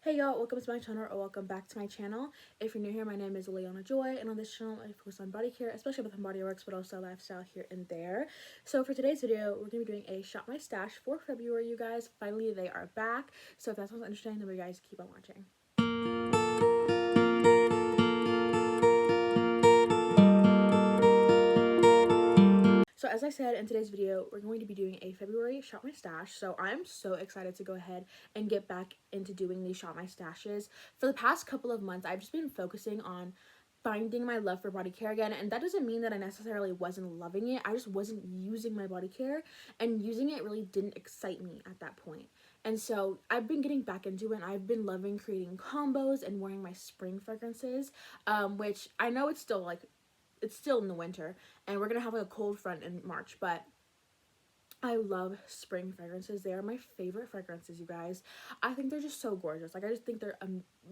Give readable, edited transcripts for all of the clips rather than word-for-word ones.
Hey y'all, welcome to my channel or welcome back to my channel. If you're new here, my name is Leona Joy, and on this channel I focus on body care, especially with body works, but also lifestyle here and there. So for today's video, we're going to be doing a Shop My Stash for February, you guys. Finally, they are back. So if that sounds interesting, then you guys keep on watching. So as I said in today's video, we're going to be doing a February Shop My Stash. So I'm so excited to go ahead and get back into doing these Shop My Stashes. For the past couple of months, I've just been focusing on finding my love for body care again, and that doesn't mean that I necessarily wasn't loving it. I just wasn't using my body care, and using it really didn't excite me at that point. And so I've been getting back into it, and I've been loving creating combos and wearing my spring fragrances, which I know it's still in the winter and we're gonna have like a cold front in March, but I love spring fragrances. They are my favorite fragrances, you guys. I think they're just so gorgeous. Like, I just think they're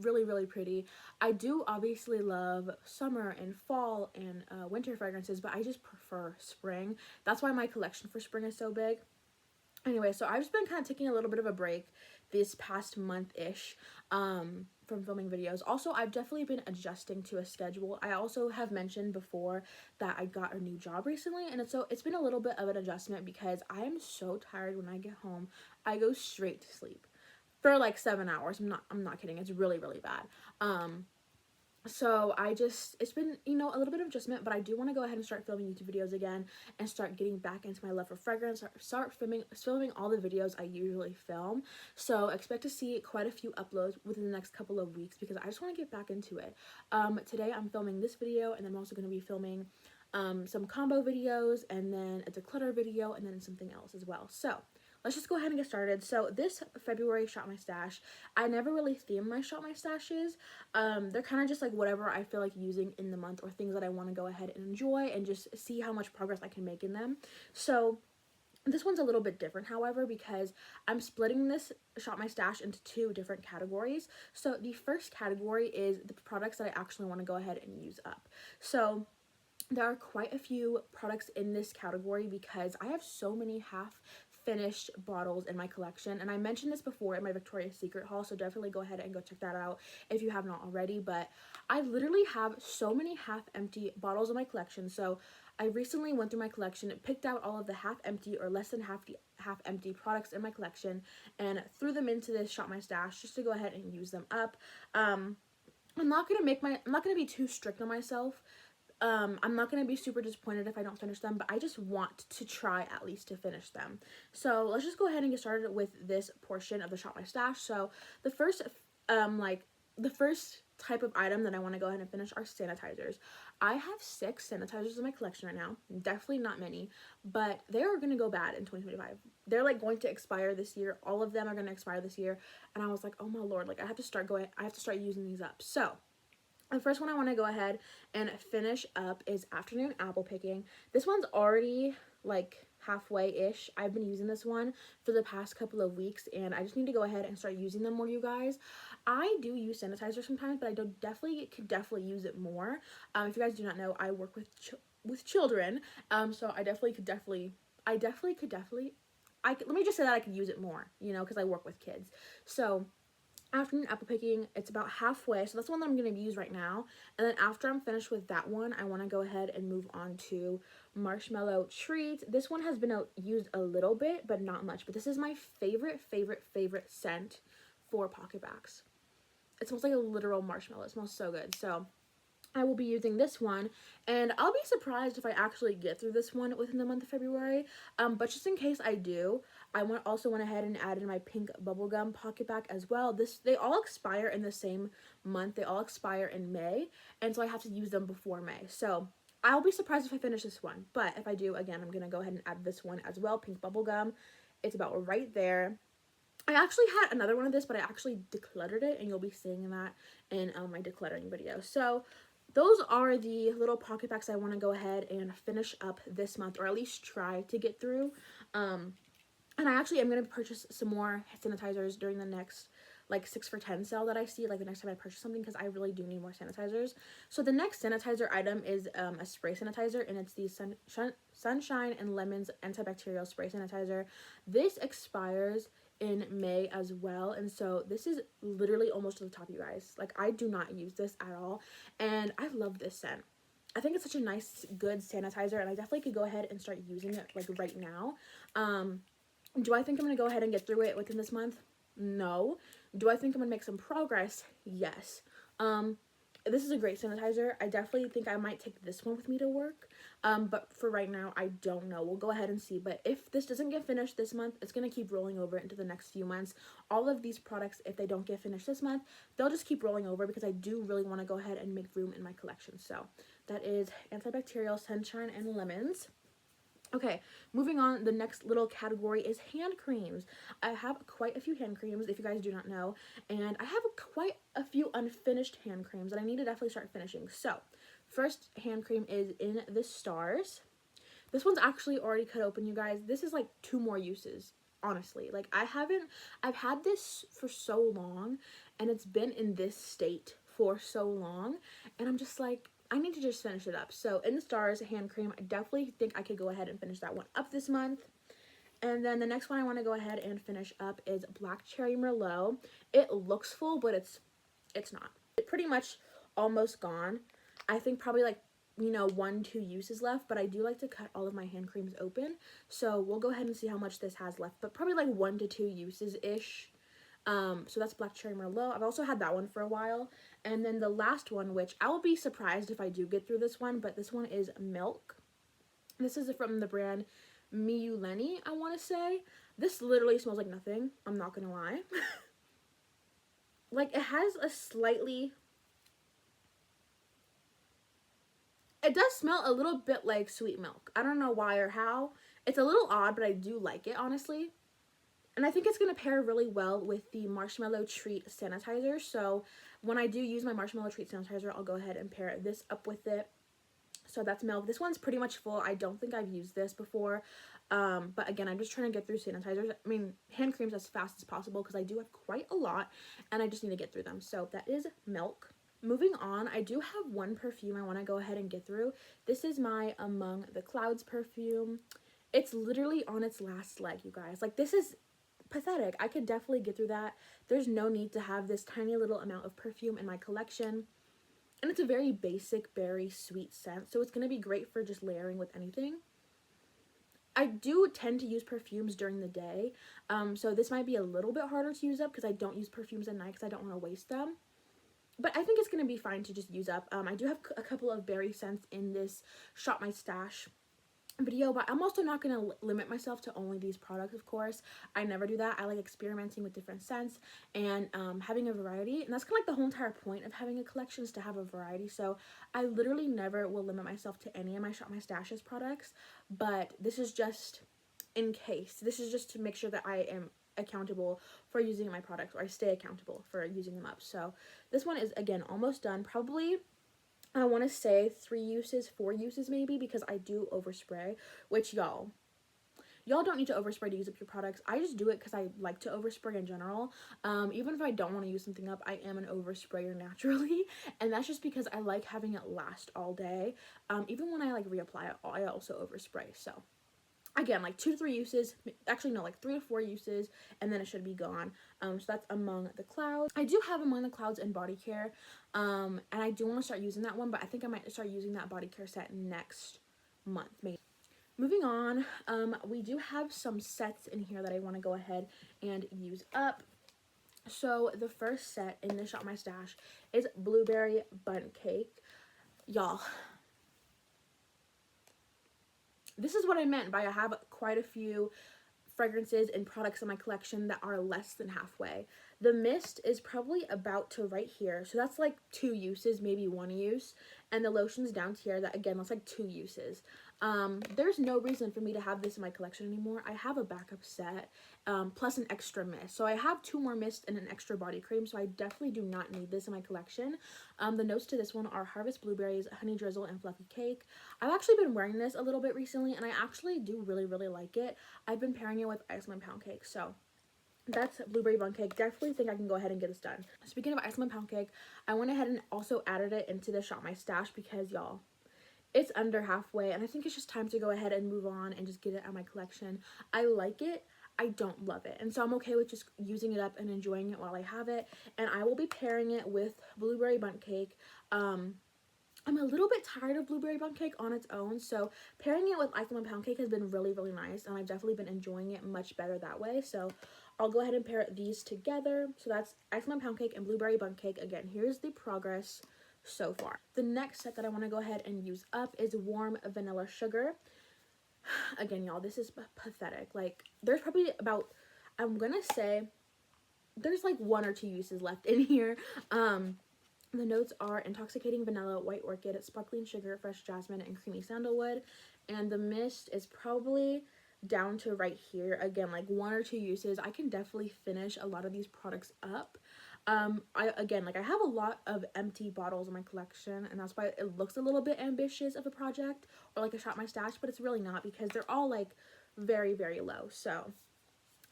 really pretty. I do obviously love summer and fall and winter fragrances, but I just prefer spring. That's why my collection for spring is so big. Anyway, so I've just been kind of taking a little bit of a break this past month-ish from filming videos. Also, I've definitely been adjusting to a schedule. I also have mentioned before that I got a new job recently, and it's been a little bit of an adjustment because I am so tired when I get home. I go straight to sleep for like 7 hours. I'm not kidding. It's really bad. So it's been, a little bit of adjustment, but I do want to go ahead and start filming YouTube videos again and start getting back into my love for fragrance, start filming all the videos I usually film. So expect to see quite a few uploads within the next couple of weeks because I just want to get back into it. Today I'm filming this video, and I'm also going to be filming some combo videos, and then a declutter video, and then something else as well. So let's just go ahead and get started. So this February Shop My Stash, I never really theme my Shop My Stashes. They're kind of just like whatever I feel like using in the month, or things that I want to go ahead and enjoy and just see how much progress I can make in them. So this one's a little bit different, however, because I'm splitting this Shop My Stash into two different categories. So the first category is the products that I actually want to go ahead and use up. So there are quite a few products in this category because I have so many half finished bottles in my collection, and I mentioned this before in my Victoria's Secret haul, so definitely go ahead and go check that out if you have not already. But I literally have so many half empty bottles in my collection. So I recently went through my collection, picked out all of the half empty or less than half empty products in my collection, and threw them into this Shop My Stash just to go ahead and use them up. I'm not gonna be too strict on myself. I'm not going to be super disappointed if I don't finish them, but I just want to try at least to finish them. So let's just go ahead and get started with this portion of the Shop My Stash. So the first type of item that I want to go ahead and finish are sanitizers. I have 6 sanitizers in my collection right now. Definitely not many, but they are going to go bad in 2025. They're like going to expire this year. All of them are going to expire this year. And I was like, oh my Lord, like I have to start using these up. So the first one I want to go ahead and finish up is afternoon apple picking. This one's already like halfway-ish. I've been using this one for the past couple of weeks, and I just need to go ahead and start using them more, you guys. I do use sanitizer sometimes, but I could definitely use it more. If you guys do not know, I work with children, so let me just say that I could use it more, because I work with kids. So afternoon apple picking, it's about halfway, so that's the one that I'm going to use right now. And then after I'm finished with that one, I want to go ahead and move on to marshmallow treat. This one has been used a little bit, but not much. But this is my favorite scent for PocketBacs. It smells like a literal marshmallow. It smells so good. So I will be using this one, and I'll be surprised if I actually get through this one within the month of February, but just in case I do, I also went ahead and added my pink bubblegum PocketBac as well. They all expire in the same month. They all expire in May, and so I have to use them before May. So I'll be surprised if I finish this one, but if I do, again, I'm gonna go ahead and add this one as well, pink bubblegum. It's about right there. I actually had another one of this, but I actually decluttered it, and you'll be seeing that in my decluttering video. So those are the little PocketBacs I want to go ahead and finish up this month, or at least try to get through. And I actually am going to purchase some more sanitizers during the next like 6 for 10 sale that I see, like the next time I purchase something, because I really do need more sanitizers. So the next sanitizer item is a spray sanitizer, and it's the Sunshine and Lemons antibacterial spray sanitizer. This expires in May as well, and so this is literally almost to the top, you guys. Like, I do not use this at all, and I love this scent. I think it's such a nice, good sanitizer, and I definitely could go ahead and start using it, like, right now. Do I think I'm going to go ahead and get through it within this month? No. Do I think I'm going to make some progress? Yes. This is a great sanitizer. I definitely think I might take this one with me to work. But for right now, I don't know. We'll go ahead and see. But if this doesn't get finished this month, it's going to keep rolling over into the next few months. All of these products, if they don't get finished this month, they'll just keep rolling over because I do really want to go ahead and make room in my collection. So that is Antibacterial Sunshine and Lemons. Okay, moving on, the next little category is hand creams. I have quite a few hand creams, if you guys do not know, and I have quite a few unfinished hand creams that I need to definitely start finishing. So, first hand cream is in the Stars. This one's actually already cut open, you guys. This is like 2 more uses, honestly. Like, I've had this for so long, and it's been in this state for so long, and I'm just like, I need to just finish it up. So in the Stars hand cream, I definitely think I could go ahead and finish that one up this month. And then the next one I want to go ahead and finish up is Black Cherry Merlot. It looks full, but it's not. It's pretty much almost gone. I think probably like, you know, 1-2 uses left, but I do like to cut all of my hand creams open. So we'll go ahead and see how much this has left, but probably like 1 to 2 uses-ish. So that's Black Cherry Merlot. I've also had that one for a while. And then the last one, which I will be surprised if I do get through this one, but this one is Milk. This is from the brand Miyuleni, I want to say. This literally smells like nothing. I'm not going to lie. Like, it has a slightly... It does smell a little bit like sweet milk. I don't know why or how. It's a little odd, but I do like it, honestly. And I think it's going to pair really well with the Marshmallow Treat sanitizer. So when I do use my Marshmallow Treat sanitizer, I'll go ahead and pair this up with it. So that's Milk. This one's pretty much full. I don't think I've used this before. But again, I'm just trying to get through sanitizers. I mean, hand creams as fast as possible because I do have quite a lot and I just need to get through them. So that is Milk. Moving on, I do have one perfume I want to go ahead and get through. This is my Among the Clouds perfume. It's literally on its last leg, you guys. Like, this is pathetic. I could definitely get through that. There's no need to have this tiny little amount of perfume in my collection. And it's a very basic, berry, sweet scent. So it's going to be great for just layering with anything. I do tend to use perfumes during the day. So this might be a little bit harder to use up because I don't use perfumes at night because I don't want to waste them. But I think it's going to be fine to just use up. I do have a couple of berry scents in this Shop My Stash video, but I'm also not going to limit myself to only these products, of course. I never do that. I like experimenting with different scents and having a variety, and that's kind of like the whole entire point of having a collection is to have a variety. So I literally never will limit myself to any of my Shop My Stashes products, but this is just in case. This is just to make sure that I am accountable for using my products, or I stay accountable for using them up. So this one is, again, almost done. Probably I want to say 3 uses, 4 uses maybe, because I do overspray, which y'all don't need to overspray to use up your products. I just do it because I like to overspray in general. Even if I don't want to use something up, I am an oversprayer naturally, and that's just because I like having it last all day. Even when I like reapply it, I also overspray. So again, like 2 to 3 uses, actually no, like 3 to 4 uses, and then it should be gone. So that's Among the Clouds. I do have Among the Clouds and Body Care, and I do want to start using that one, but I think I might start using that Body Care set next month, maybe. Moving on, we do have some sets in here that I want to go ahead and use up. So the first set in the Shop My Stash is Blueberry Bundt Cake. Y'all, this is what I meant by I have quite a few fragrances and products in my collection that are less than halfway. The mist is probably about to right here, so that's like 2 uses, maybe 1 use, and the lotion's down here, that again, that's like 2 uses. There's no reason for me to have this in my collection anymore. I have a backup set, plus an extra mist, so I have 2 more mists and an extra body cream, so I definitely do not need this in my collection. The notes to this one are Harvest Blueberries, Honey Drizzle, and Fluffy Cake. I've actually been wearing this a little bit recently, and I actually do really like it. I've been pairing it with Iceland Pound Cake, so that's Blueberry Bundt Cake. Definitely think I can go ahead and get this done. Speaking of Iceland Pound Cake, I went ahead and also added it into the Shop My Stash because, y'all, it's under halfway, and I think it's just time to go ahead and move on and just get it out of my collection. I like it. I don't love it. And so I'm okay with just using it up and enjoying it while I have it. And I will be pairing it with blueberry bundt cake. I'm a little bit tired of blueberry bundt cake on its own, so pairing it with ice lemon pound cake has been really, really nice, and I've definitely been enjoying it much better that way. So I'll go ahead and pair these together. So that's ice lemon pound cake and blueberry bundt cake. Again, here's the progress so far. The next set that I want to go ahead and use up is warm vanilla sugar. Again, y'all, this is pathetic. Like, there's probably about, I'm gonna say, there's like 1 or 2 uses left in here. The notes are intoxicating vanilla, white orchid, sparkling sugar, fresh jasmine, and creamy sandalwood. And the mist is probably down to right here. Again, like 1 or 2 uses. I can definitely finish a lot of these products up. I have a lot of empty bottles in my collection, and that's why it looks a little bit ambitious of a project or like a shop my stash, but it's really not because they're all like very, very low. So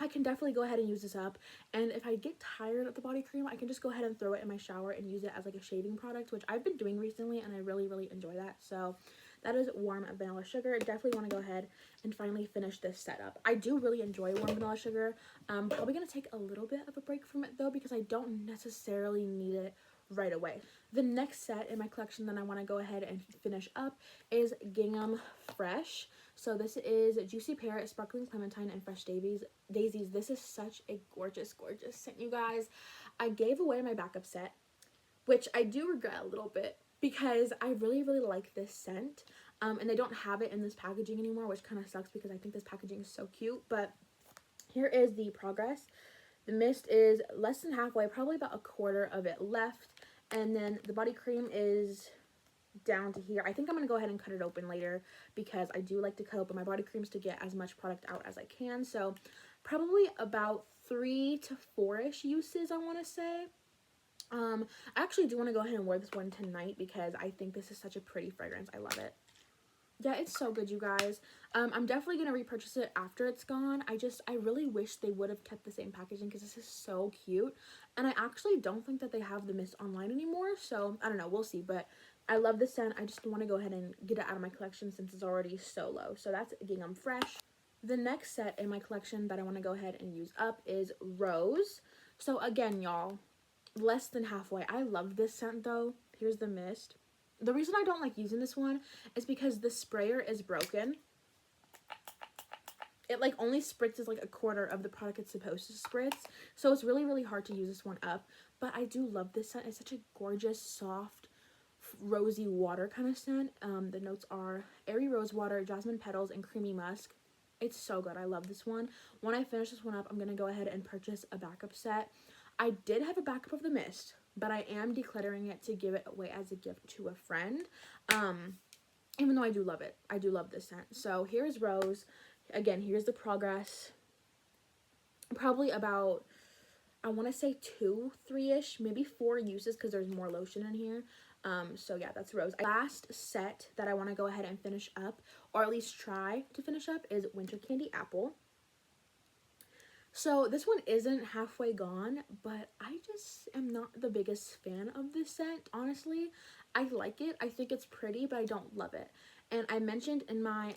I can definitely go ahead and use this up, and if I get tired of the body cream, I can just go ahead and throw it in my shower and use it as like a shaving product, which I've been doing recently, and I really, really enjoy that. So that is warm vanilla sugar. Definitely want to go ahead and finally finish this setup. I do really enjoy warm vanilla sugar. I'm probably going to take a little bit of a break from it though, because I don't necessarily need it right away. The next set in my collection that I want to go ahead and finish up is Gingham Fresh. So this is Juicy Pear, Sparkling Clementine, and Fresh Daisies. This is such a gorgeous, gorgeous scent, you guys. I gave away my backup set, which I do regret a little bit because I really, really like this scent. And they don't have it in this packaging anymore, which kind of sucks because I think this packaging is so cute. But here is the progress. The mist is less than halfway, probably about 1/4 of it left. And then the body cream is down to here. I think I'm going to go ahead and cut it open later because I do like to cut open my body creams to get as much product out as I can. So probably about 3 to 4-ish uses, I want to say. I actually do want to go ahead and wear this one tonight because I think this is such a pretty fragrance. I love it. Yeah, it's so good, you guys. I'm definitely going to repurchase it after it's gone. I really wish they would have kept the same packaging because this is so cute. And I actually don't think that they have the mist online anymore. So, I don't know. We'll see. But I love this scent. I just want to go ahead and get it out of my collection since it's already so low. So, that's Gingham Fresh. The next set in my collection that I want to go ahead and use up is Rose. So, again, y'all, less than halfway. I love this scent, though. Here's the mist. The reason I don't like using this one is because the sprayer is broken. It like only spritzes like 1/4 of the product it's supposed to spritz. So it's really, really hard to use this one up. But I do love this scent. It's such a gorgeous, soft, rosy water kind of scent. The notes are airy rose water, jasmine petals, and creamy musk. It's so good. I love this one. When I finish this one up, I'm going to go ahead and purchase a backup set. I did have a backup of the mist, but I am decluttering it to give it away as a gift to a friend. Even though I do love it. I do love this scent. So here's Rose. Again, here's the progress. Probably about, I want to say 2, 3-ish, maybe 4 uses because there's more lotion in here. So yeah, that's Rose. Last set that I want to go ahead and finish up, or at least try to finish up, is Winter Candy Apple. So this one isn't halfway gone, but I just am not the biggest fan of this scent, honestly. I like it. I think it's pretty, but I don't love it. And I mentioned in my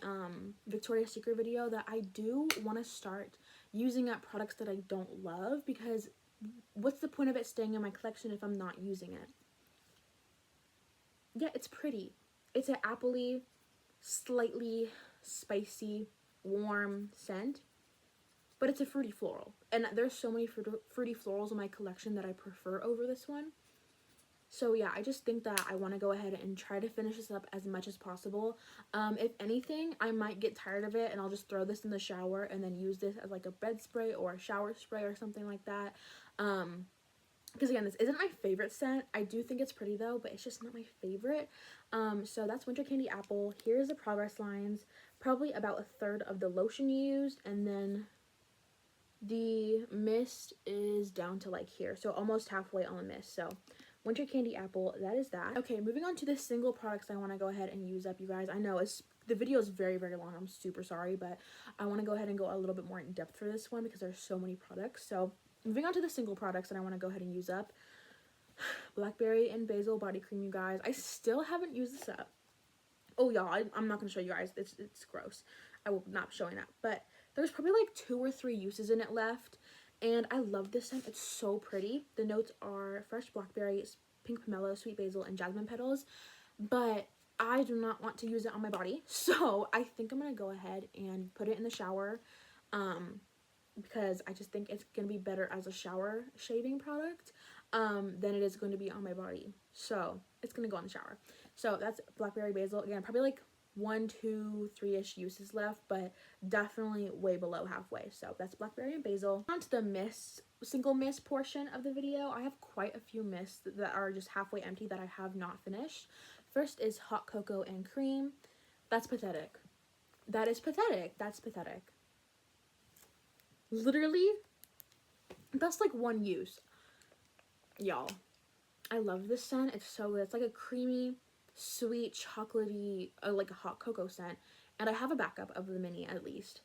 Victoria's Secret video that I do want to start using up products that I don't love, because what's the point of it staying in my collection if I'm not using it? Yeah, it's pretty. It's an appley, slightly spicy, warm scent. But it's a fruity floral. And there's so many fruity florals in my collection that I prefer over this one. So yeah, I just think that I want to go ahead and try to finish this up as much as possible. If anything, I might get tired of it and I'll just throw this in the shower and then use this as like a bed spray or a shower spray or something like that. Because again, this isn't my favorite scent. I do think it's pretty though, but it's just not my favorite. So that's Winter Candy Apple. Here's the progress lines. Probably about 1/3 of the lotion used, and then the mist is down to like here, so almost halfway on the mist. So Winter Candy Apple, that is that. Okay, moving on to the single products I want to go ahead and use up, you guys. I know the video is very, very long. I'm super sorry, but I want to go ahead and go a little bit more in depth for this one because there's so many products. So moving on to the single products that I want to go ahead and use up. Blackberry and Basil Body Cream, you guys. I still haven't used this up. Oh, y'all, I'm not going to show you guys. It's gross. I will not be showing that. But There's probably like 2 or 3 uses in it left. And I love this scent. It's so pretty. The notes are fresh blackberry, pink pomelo, sweet basil, and jasmine petals. But I do not want to use it on my body. So I think I'm going to go ahead and put it in the shower. Because I just think it's going to be better as a shower shaving product than it is going to be on my body. So it's going to go in the shower. So that's blackberry basil. Again, probably like 1, 2, 3-ish uses left, but definitely way below halfway. So that's blackberry and basil. On to the mist, single mist portion of the video. I have quite a few mists that are just halfway empty that I have not finished. First is hot cocoa and cream. That's pathetic. That is pathetic. That's pathetic. Literally, that's like 1 use. Y'all, I love this scent. It's so good. It's like a creamy, sweet, chocolatey, like a hot cocoa scent. And I have a backup of the mini at least.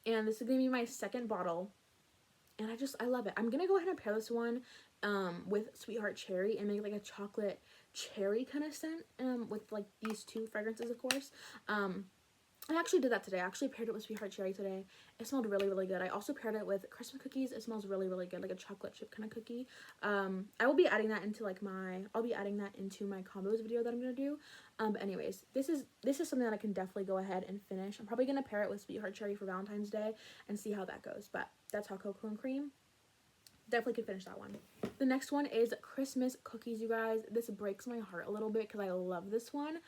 And this is going to be my second bottle. And I love it. I'm going to go ahead and pair this one with Sweetheart Cherry and make like a chocolate cherry kind of scent with like these 2 fragrances, of course. I actually did that today. I actually paired it with Sweetheart Cherry today. It smelled really, really good. I also paired it with Christmas cookies. It smells really, really good, like a chocolate chip kind of cookie. I will be adding that into like I'll be adding that into my combos video that I'm gonna do. But anyways, this is something that I can definitely go ahead and finish. I'm probably gonna pair it with Sweetheart Cherry for Valentine's Day and see how that goes. But that's hot cocoa and cream. Definitely could finish that one. The next one is Christmas cookies, you guys. This breaks my heart a little bit because I love this one.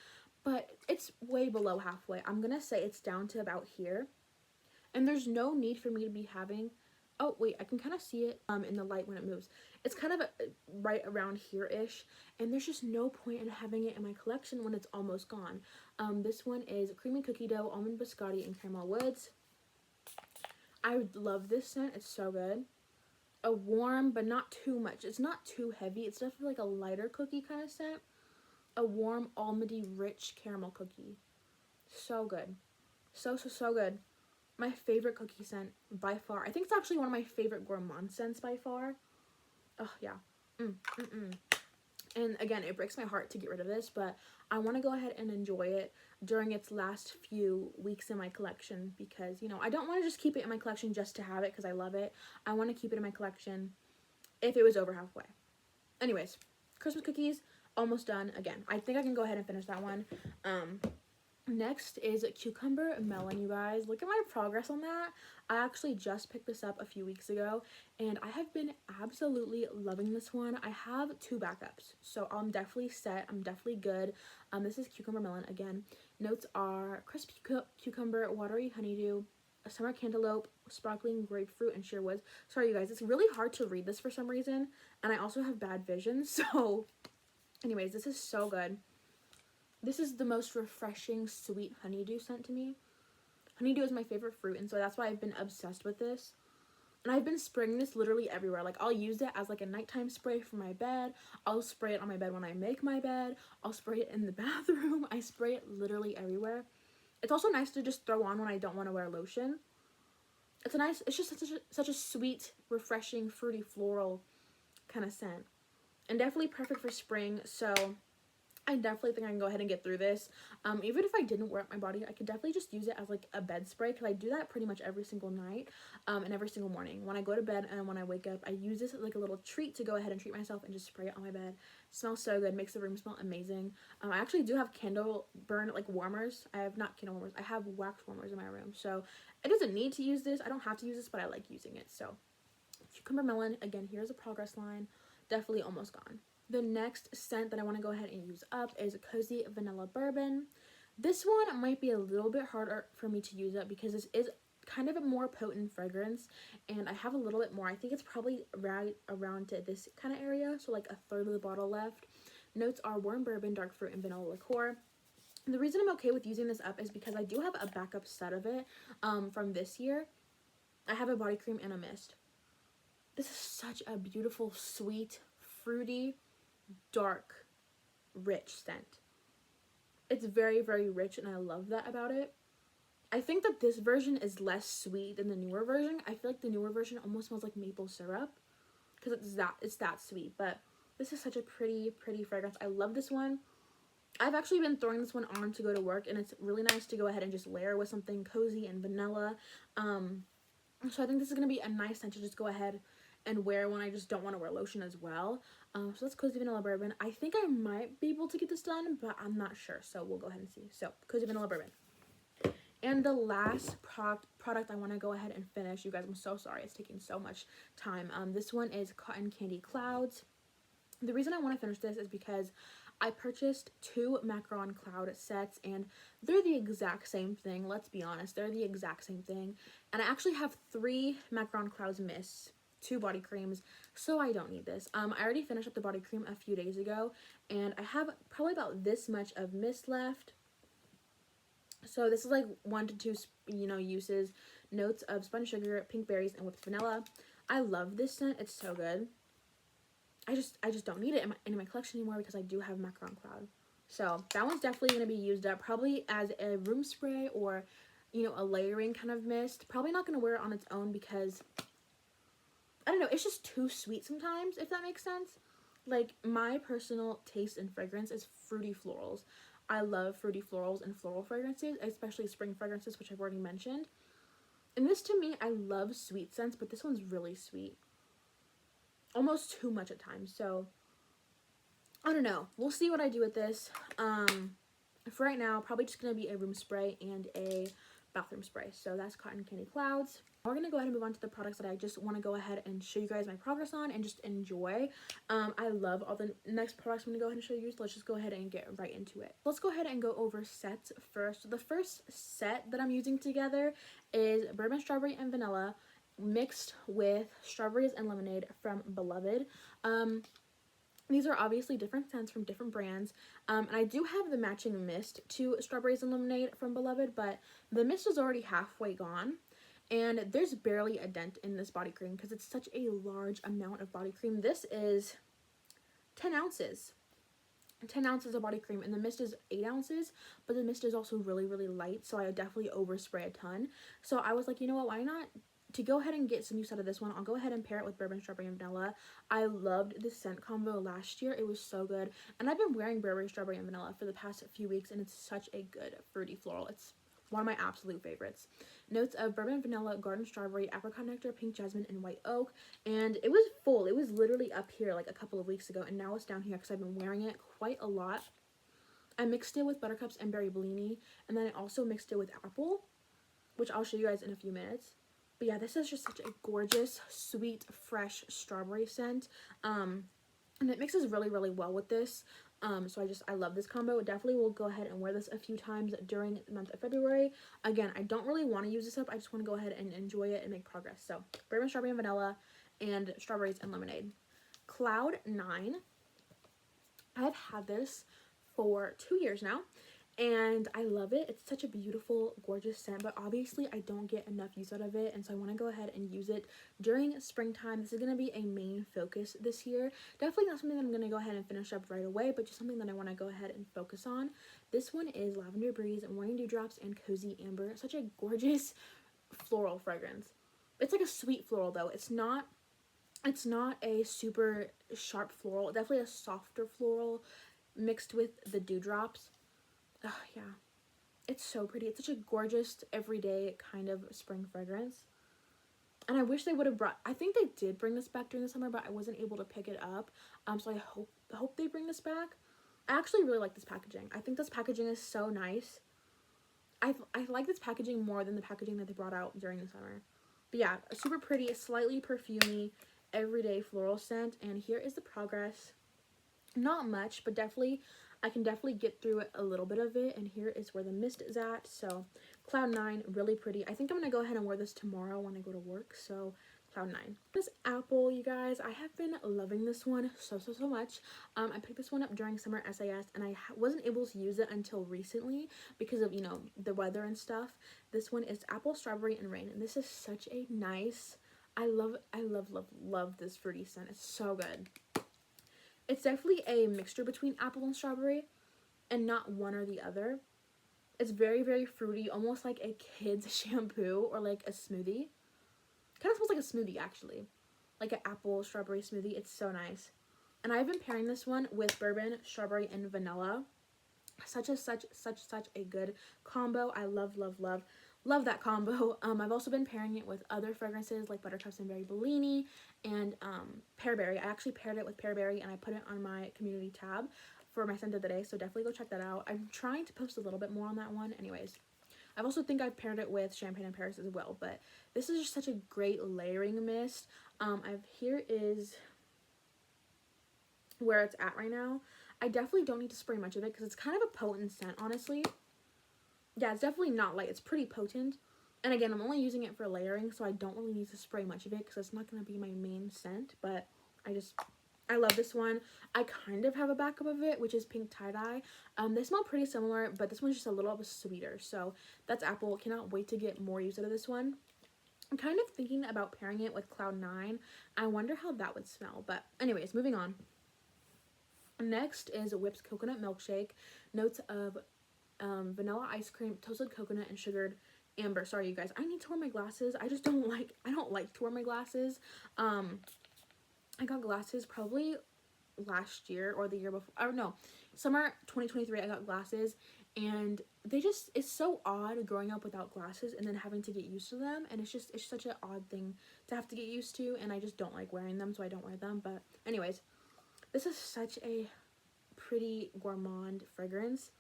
But it's way below halfway. I'm going to say it's down to about here. And there's no need for me to be having... Oh, wait, I can kind of see it in the light when it moves. It's kind of right around here-ish. And there's just no point in having it in my collection when it's almost gone. This one is Creamy Cookie Dough, Almond Biscotti, and Caramel Woods. I love this scent. It's so good. A warm, but not too much. It's not too heavy. It's definitely like a lighter cookie kind of scent. A warm, almondy, rich caramel cookie. So good. So good. My favorite cookie scent by far. I think it's actually one of my favorite gourmand scents by far. Oh, yeah. And again, it breaks my heart to get rid of this, but I want to go ahead and enjoy it during its last few weeks in my collection because, you know, I don't want to just keep it in my collection just to have it because I love it. I want to keep it in my collection if it was over halfway. Anyways, Christmas cookies. Almost done. Again, I think I can go ahead and finish that one. Next is Cucumber Melon, you guys. Look at my progress on that. I actually just picked this up a few weeks ago, and I have been absolutely loving this one. I have 2 backups, so I'm definitely set. I'm definitely good. This is Cucumber Melon again. Notes are crispy cucumber, watery honeydew, a summer cantaloupe, sparkling grapefruit, and sheer woods. Sorry, you guys. It's really hard to read this for some reason, and I also have bad vision, so... Anyways, this is so good. This is the most refreshing, sweet honeydew scent to me. Honeydew is my favorite fruit, and so that's why I've been obsessed with this. And I've been spraying this literally everywhere. Like, I'll use it as, like, a nighttime spray for my bed. I'll spray it on my bed when I make my bed. I'll spray it in the bathroom. I spray it literally everywhere. It's also nice to just throw on when I don't want to wear lotion. It's just such a sweet, refreshing, fruity, floral kind of scent. And definitely perfect for spring, so I definitely think I can go ahead and get through this. Even if I didn't wear it on my body, I could definitely just use it as like a bed spray because I do that pretty much every single night and every single morning. When I go to bed and when I wake up, I use this as like a little treat to go ahead and treat myself and just spray it on my bed. It smells so good, makes the room smell amazing. I actually do have candle burn like warmers. I have not candle warmers, I have wax warmers in my room. So it doesn't need to use this. I don't have to use this, but I like using it. So Cucumber Melon, again, here's a progress line. Definitely almost gone. The next scent that I want to go ahead and use up is Cozy Vanilla Bourbon. This one might be a little bit harder for me to use up because this is kind of a more potent fragrance and I have a little bit more. I think it's probably right around to this kind of area, so like a third of the bottle left. Notes are warm bourbon, dark fruit, and vanilla liqueur. And the reason I'm okay with using this up is because I do have a backup set of it from this year. I have a body cream and a mist. This is such a beautiful, sweet, fruity, dark, rich scent. It's very, very rich, and I love that about it. I think that this version is less sweet than the newer version. I feel like the newer version almost smells like maple syrup because it's that sweet. But this is such a pretty, pretty fragrance. I love this one. I've actually been throwing this one on to go to work, and it's really nice to go ahead and just layer with something cozy and vanilla. So I think this is going to be a nice scent to just go ahead and wear when I just don't want to wear lotion as well. So that's Cozy Vanilla Bourbon. I think I might be able to get this done, but I'm not sure. So we'll go ahead and see. So Cozy Vanilla Bourbon. And the last product I want to go ahead and finish. You guys, I'm so sorry. It's taking so much time. This one is Cotton Candy Clouds. The reason I want to finish this is because I purchased 2 Macaron Cloud sets, and they're the exact same thing. Let's be honest, they're the exact same thing. And I actually have 3 Macaron Clouds mists, 2 body creams, so I don't need this. I already finished up the body cream a few days ago, and I have probably about this much of mist left. So this is like 1 to 2, uses. Notes of spun sugar, pink berries, and whipped vanilla. I love this scent. It's so good. I just don't need it in my collection anymore because I do have Macaron Cloud. So that one's definitely going to be used up, probably as a room spray or, a layering kind of mist. Probably not going to wear it on its own because, I don't know, it's just too sweet sometimes, if that makes sense. Like, my personal taste in fragrance is fruity florals. I love fruity florals and floral fragrances, especially spring fragrances, which I've already mentioned. And this, to me, I love sweet scents, but this one's really sweet. Almost too much at times. So I don't know. We'll see what I do with this. For right now, probably just going to be a room spray and a bathroom spray. So that's Cotton Candy Clouds. We're going to go ahead and move on to the products that I just want to go ahead and show you guys my progress on and just enjoy. I love all the next products I'm going to go ahead and show you. So let's just go ahead and get right into it. Let's go ahead and go over sets first. So the first set that I'm using together is Bourbon Strawberry and Vanilla mixed with Strawberries and Lemonade from Beloved. These are obviously different scents from different brands, and I do have the matching mist to Strawberries and Lemonade from Beloved, but the mist is already halfway gone, and there's barely a dent in this body cream because it's such a large amount of body cream. This is 10 ounces. 10 ounces of body cream, and the mist is 8 ounces, but the mist is also really, really light, so I definitely overspray a ton. So I was like, you know what, why not? To go ahead and get some use out of this one, I'll go ahead and pair it with Bourbon Strawberry and Vanilla. I loved this scent combo last year. It was so good. And I've been wearing Bourbon Strawberry and Vanilla for the past few weeks, and it's such a good fruity floral. It's one of my absolute favorites. Notes of Bourbon Vanilla, Garden Strawberry, Apricot Nectar, Pink Jasmine, and White Oak. And it was full. It was literally up here like a couple of weeks ago, and now it's down here because I've been wearing it quite a lot. I mixed it with Buttercups and Berry Bellini, and then I also mixed it with Apple, which I'll show you guys in a few minutes. But yeah, this is just such a gorgeous, sweet, fresh strawberry scent. And it mixes really, really well with this. So I love this combo. Definitely will go ahead and wear this a few times during the month of February. Again, I don't really want to use this up. I just want to go ahead and enjoy it and make progress. So, Bourbon Strawberry and Vanilla and Strawberries and Lemonade. Cloud 9. I've had this for 2 years now, and I love it. It's such a beautiful, gorgeous scent, but obviously I don't get enough use out of it, and so I want to go ahead and use it during springtime. This is going to be a main focus this year. Definitely not something that I'm going to go ahead and finish up right away, but just something that I want to go ahead and focus on. This one is Lavender Breeze, Morning Dewdrops, and Cozy Amber. Such a gorgeous floral fragrance. It's like a sweet floral, though. It's not a super sharp floral. Definitely a softer floral mixed with the dewdrops. Oh, yeah. It's so pretty. It's such a gorgeous, everyday kind of spring fragrance. And I wish they would have I think they did bring this back during the summer, but I wasn't able to pick it up. So I hope they bring this back. I actually really like this packaging. I think this packaging is so nice. I like this packaging more than the packaging that they brought out during the summer. But yeah, a super pretty, slightly perfumey, everyday floral scent. And here is the progress. Not much, but I can definitely get through it, a little bit of it. And here is where the mist is at. So Cloud 9, really pretty. I think I'm going to go ahead and wear this tomorrow when I go to work. So Cloud 9. This Apple, you guys, I have been loving this one so much. I picked this one up during summer SAS, and I wasn't able to use it until recently because of, the weather and stuff. This one is Apple, Strawberry, and Rain. And this is such a nice, I love this fruity scent. It's so good. It's definitely a mixture between apple and strawberry, and not one or the other. It's very, very fruity, almost like a kid's shampoo or like a smoothie. Kind of smells like a smoothie, actually. Like an apple strawberry smoothie. It's so nice. And I've been pairing this one with Bourbon, Strawberry, and Vanilla. Such a good combo. I love that combo. I've also been pairing it with other fragrances like Buttercups and Berry Bellini and Pearberry. I actually paired it with Pearberry and I put it on my community tab for my scent of the day, so definitely go check that out. I'm trying to post a little bit more on that one. Anyways, I also think I've paired it with Champagne in Paris as well, but this is just such a great layering mist. Here is where it's at right now. I definitely don't need to spray much of it because it's kind of a potent scent, honestly. Yeah, it's definitely not light. It's pretty potent. And again, I'm only using it for layering, so I don't really need to spray much of it because it's not going to be my main scent. But I love this one. I kind of have a backup of it, which is Pink Tie-Dye. They smell pretty similar, but this one's just a little bit sweeter. So that's Apple. Cannot wait to get more use out of this one. I'm kind of thinking about pairing it with Cloud 9. I wonder how that would smell. But anyways, moving on. Next is Whipped Coconut Milkshake. Notes of vanilla ice cream, toasted coconut, and sugared amber. Sorry, you guys. I need to wear my glasses. I don't like to wear my glasses. I got glasses probably last year or the year before. I don't know. Summer 2023, I got glasses. And it's so odd growing up without glasses and then having to get used to them. And it's such an odd thing to have to get used to. And I just don't like wearing them, so I don't wear them. But anyways, this is such a pretty gourmand fragrance.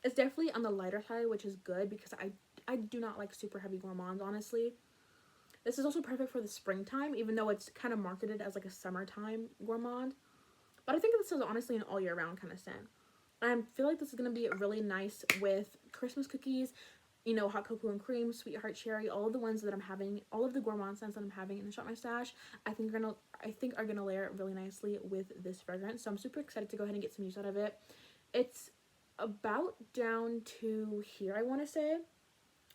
It's definitely on the lighter side, which is good because I do not like super heavy gourmands, honestly. This is also perfect for the springtime, even though it's kind of marketed as like a summertime gourmand. But I think this is honestly an all year round kind of scent. I feel like this is going to be really nice with Christmas cookies, you know, hot cocoa and cream, sweetheart cherry, all of the ones that I'm having, all of the gourmand scents that I'm having in the Shop My Stash, I think are gonna layer really nicely with this fragrance. So I'm super excited to go ahead and get some use out of it. It's about down to here, I want to say,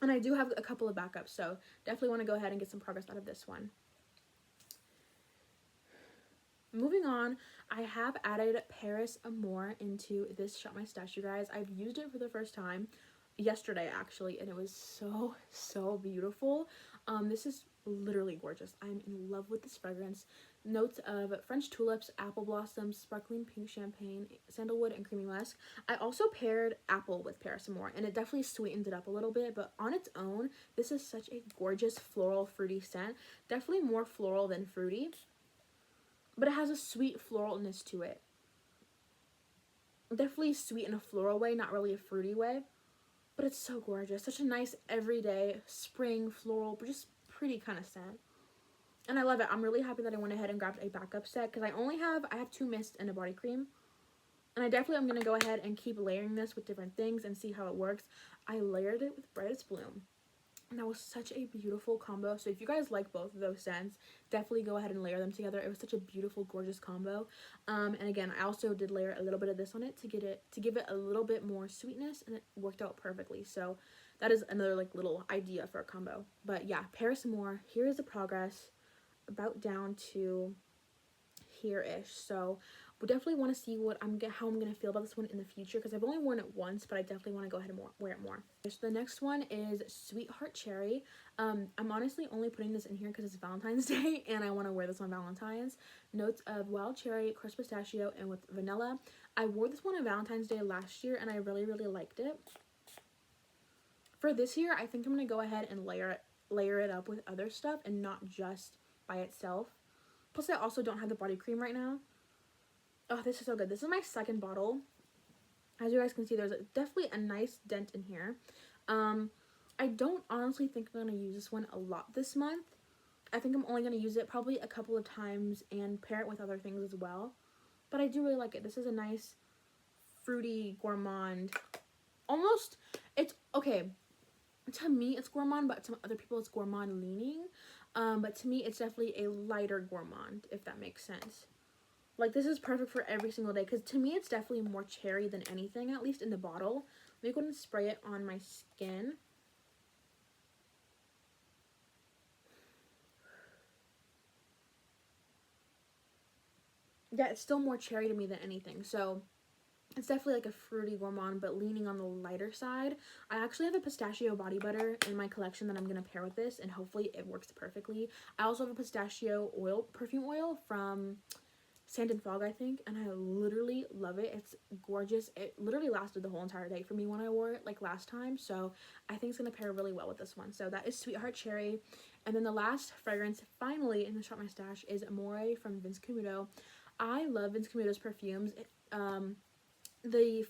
and I do have a couple of backups, so definitely want to go ahead and get some progress out of this one. Moving on, I have added Paris Amour into this Shop My Stash, you guys. I've used it for the first time yesterday, actually, and it was so beautiful. This is literally gorgeous. I'm in love with this fragrance. Notes of French tulips, apple blossoms, sparkling pink champagne, sandalwood, and creamy musk. I also paired apple with Paris Amour, and it definitely sweetened it up a little bit, but on its own, this is such a gorgeous floral fruity scent. Definitely more floral than fruity, but it has a sweet floralness to it. Definitely sweet in a floral way, not really a fruity way, but it's so gorgeous. Such a nice everyday spring floral, but just pretty kind of scent. And I love it. I'm really happy that I went ahead and grabbed a backup set because I have 2 mists and a body cream. And I definitely am going to go ahead and keep layering this with different things and see how it works. I layered it with Brightest Bloom. And that was such a beautiful combo. So if you guys like both of those scents, definitely go ahead and layer them together. It was such a beautiful, gorgeous combo. And again, I also did layer a little bit of this on it to give it a little bit more sweetness, and it worked out perfectly. So that is another like little idea for a combo. But yeah, Paris Amour. Here is the progress, about down to here-ish. So we definitely want to see how I'm gonna feel about this one in the future because I've only worn it once, but I definitely want to go ahead and wear it more. So the next one is Sweetheart Cherry. I'm honestly only putting this in here because it's Valentine's Day and I want to wear this on Valentine's. Notes of wild cherry, crushed pistachio, and with vanilla. I wore this one on Valentine's Day last year and I really liked it. For this year, I think I'm gonna go ahead and layer it up with other stuff and not just by itself. Plus, I also don't have the body cream right now. Oh, this is so good. This is my second bottle. As you guys can see, there's definitely a nice dent in here. I don't honestly think I'm going to use this one a lot this month. I think I'm only going to use it probably a couple of times and pair it with other things as well. But I do really like it. This is a nice fruity gourmand. Almost, it's, okay, to me it's gourmand, but to other people it's gourmand leaning. But to me it's definitely a lighter gourmand, if that makes sense. Like, this is perfect for every single day because to me it's definitely more cherry than anything, at least in the bottle. Let me go ahead and spray it on my skin. Yeah, it's still more cherry to me than anything. So it's definitely like a fruity gourmand, but leaning on the lighter side. I actually have a pistachio body butter in my collection that I'm going to pair with this, and hopefully it works perfectly. I also have a pistachio oil, perfume oil from Sand and Fog, I think, and I literally love it. It's gorgeous. It literally lasted the whole entire day for me when I wore it like last time, so I think it's gonna pair really well with this one. So that is Sweetheart Cherry. And then the last fragrance finally in the Shop My Stash is Amore from Vince Camuto. I love Vince Camuto's perfumes. The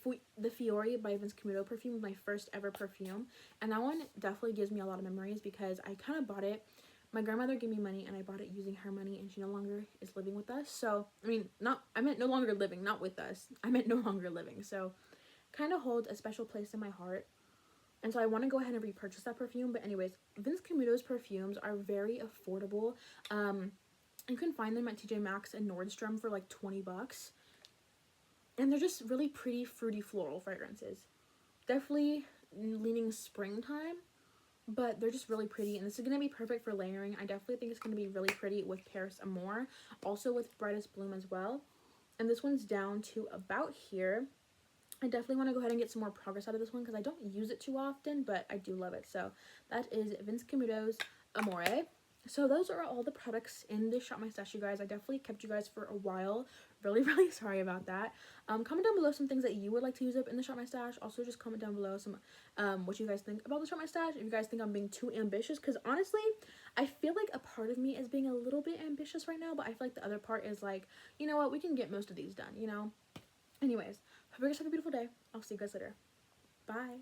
Fiore by Vince Camuto perfume was my first ever perfume, and that one definitely gives me a lot of memories because I kind of bought it. My grandmother gave me money and I bought it using her money, and she no longer is living with us. So I meant no longer living, not with us. I meant no longer living. So kind of holds a special place in my heart, and so I want to go ahead and repurchase that perfume. But anyways, Vince Camuto's perfumes are very affordable. You can find them at TJ Maxx and Nordstrom for like 20 bucks. And they're just really pretty, fruity, floral fragrances. Definitely leaning springtime, but they're just really pretty. And this is going to be perfect for layering. I definitely think it's going to be really pretty with Paris Amour. Also with Brightest Bloom as well. And this one's down to about here. I definitely want to go ahead and get some more progress out of this one because I don't use it too often, but I do love it. So that is Vince Camuto's Amore. So those are all the products in this Shop My Stash, you guys. I definitely kept you guys for a while. Really, really sorry about that. Comment down below some things that you would like to use up in the Shop My Stash. Also, just comment down below some what you guys think about the Shop My Stash. If you guys think I'm being too ambitious, because honestly, I feel like a part of me is being a little bit ambitious right now, but I feel like the other part is like, you know what, we can get most of these done, you know? Anyways, hope you guys have a beautiful day. I'll see you guys later. Bye.